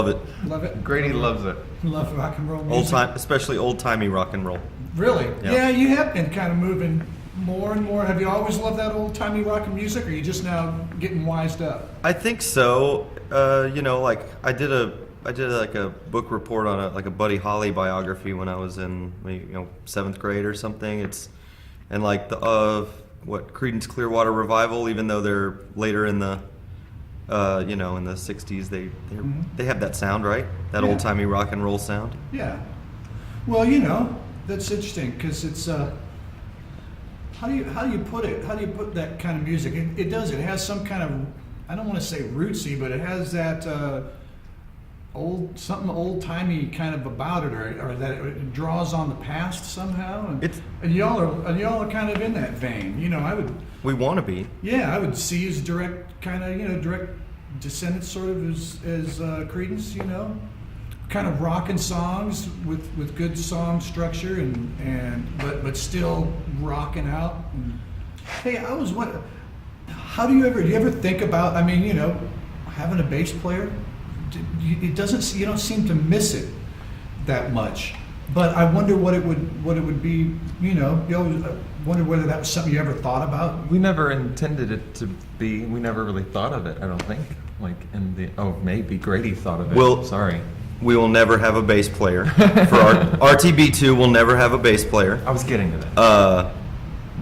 Love it. Love it? Grady loves it. You love rock and roll music? Especially old-timey rock and roll. Really? Yeah. Yeah, you have been kind of moving more and more. Have you always loved that old-timey rock and music, or are you just now getting wised up? I think so. Like I did like a book report on a Buddy Holly biography when I was in 7th grade or something. And like the Creedence Clearwater Revival, even though they're later in the in the 60s, they have that sound, right? That Yeah. old-timey rock and roll sound. Yeah. Well, that's interesting because it's how do you put it? How do you put that kind of music? It has some kind of, I don't want to say rootsy, but it has that old-timey kind of about it, or that it draws on the past somehow. And y'all are kind of in that vein. We want to be. Yeah, I would see you as direct descendants, sort of as Creedence. Kind of rocking songs with good song structure but still rocking out. And, hey, how do you ever think about? Having a bass player. You don't seem to miss it that much. But I wonder what it would be. You always wonder whether that was something you ever thought about. We never intended it to be. We never really thought of it. I don't think. Maybe Grady thought of it. Well, sorry. We will never have a bass player. For our RTB2, we'll never have a bass player. I was getting to that.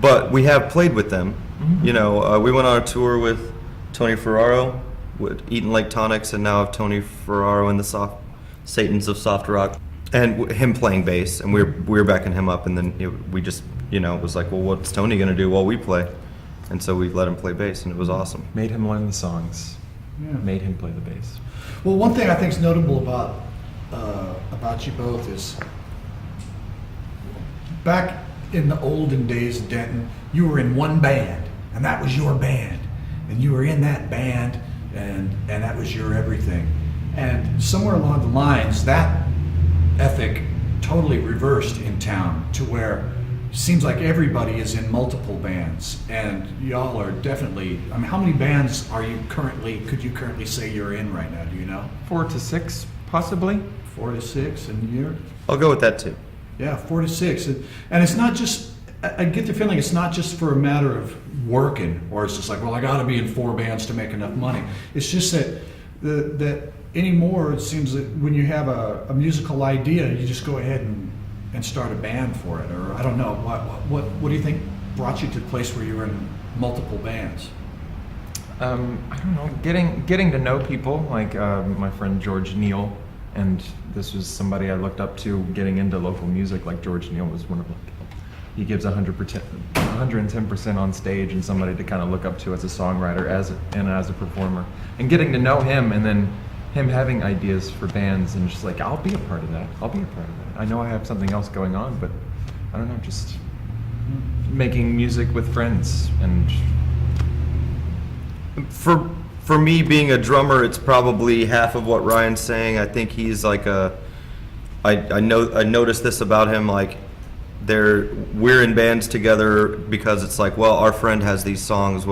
But we have played with them. Mm-hmm. We went on a tour with Tony Ferraro, with Eaton Lake Tonics, and now have Tony Ferraro and the Satans of Soft Rock, and him playing bass, and we were backing him up, and then we just it was like, well, what's Tony gonna do while we play? And so we let him play bass, and it was awesome. Made him learn the songs. Yeah. Made him play the bass. Well, one thing I think is notable about you both is back in the olden days of Denton, you were in one band, and that was your band, and you were in that band, and that was your everything. And somewhere along the lines, that ethic totally reversed in town to where it seems like everybody is in multiple bands, and y'all are definitely. How many bands could you currently say you're in right now? Do you know? 4 to 6, possibly. 4 to 6 in a year. I'll go with that too. Yeah, 4 to 6, and it's not just. I get the feeling it's not just for a matter of working, or it's just like, well, I got to be in 4 bands to make enough money. It's just that anymore it seems that when you have a musical idea, you just go ahead and start a band for it, or I don't know. What do you think brought you to the place where you were in multiple bands? I don't know. Getting to know people, like my friend George Neal, and this was somebody I looked up to. Getting into local music, like George Neal was one of them. He gives 110% on stage, and somebody to kind of look up to as a songwriter, as a performer, and getting to know him, and then him having ideas for bands, and just like, I'll be a part of that. I know I have something else going on, but I don't know, just making music with friends. And for me, being a drummer, it's probably half of what Ryan's saying. I think he's like I noticed this about him, like we're in bands together because it's like, well, our friend has these songs,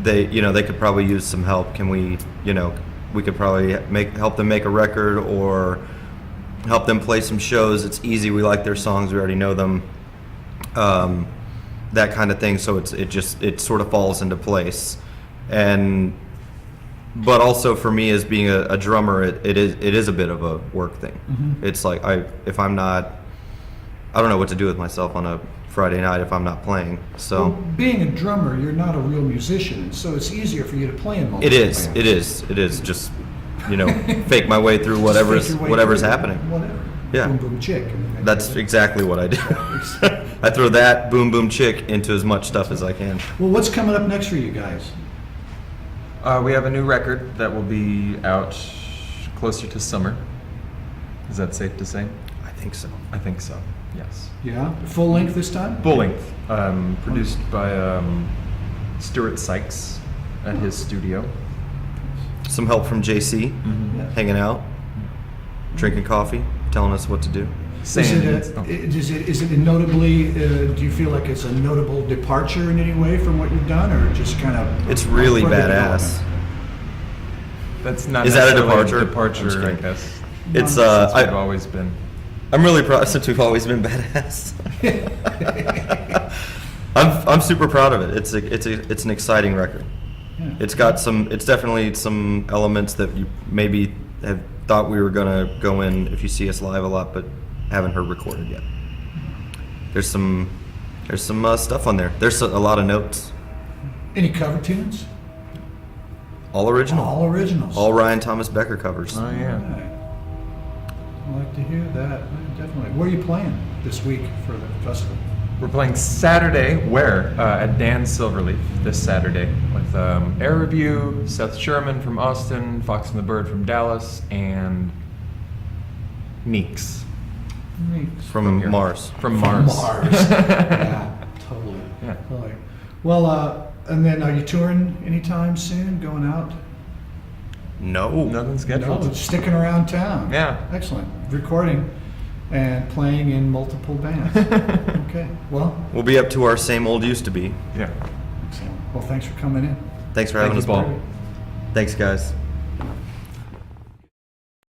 they could probably use some help. Can we, we could probably help them make a record or help them play some shows. It's easy. We like their songs. We already know them. That kind of thing. So it sort of falls into place. But also for me, as being a drummer, it is a bit of a work thing. Mm-hmm. It's like I don't know what to do with myself on a Friday night if I'm not playing. So being a drummer, you're not a real musician, so it's easier for you to play in multiple bands. It is. Just fake my way through whatever's happening. Whatever. Yeah. Boom boom chick. That's exactly what I do. I throw that boom boom chick into as much stuff as I can. Well, what's coming up next for you guys? We have a new record that will be out closer to summer. Is that safe to say? I think so. Yes. Yeah. Full length this time? Full length. Produced by Stuart Sykes at his studio. Some help from JC, hanging out, drinking coffee, telling us what to do. Is it notably? Do you feel like it's a notable departure in any way from what you've done, or just kind of? It's really badass. That's not Is that a necessarily departure? I'm just departure, I kidding. guess. It's Since we've always been. I'm really proud since we've always been badass. I'm super proud of it. It's an exciting record. Yeah. It's definitely some elements that you maybe have thought we were gonna go in if you see us live a lot, but haven't heard recorded yet. There's some stuff on there. There's a lot of notes. Any cover tunes? All original. All originals. All Ryan Thomas Becker covers. Oh yeah. Right. I'd like to hear that. Definitely. Where are you playing this week for the festival? We're playing Saturday. Where? At Dan's Silverleaf this Saturday with Air Review, Seth Sherman from Austin, Fox and the Bird from Dallas, and Neeks From here. Mars. From Mars. Mars. Yeah, totally. Yeah. Totally. Well, and then are you touring anytime soon? Going out? No. Nothing scheduled. No, sticking around town. Yeah. Excellent. Recording and playing in multiple bands. Okay. Well, We'll be up to our same old used to be. Yeah. excellent. Well, thanks for coming in. Thanks for Thank having you, us, Paul. Paul. Thanks, guys.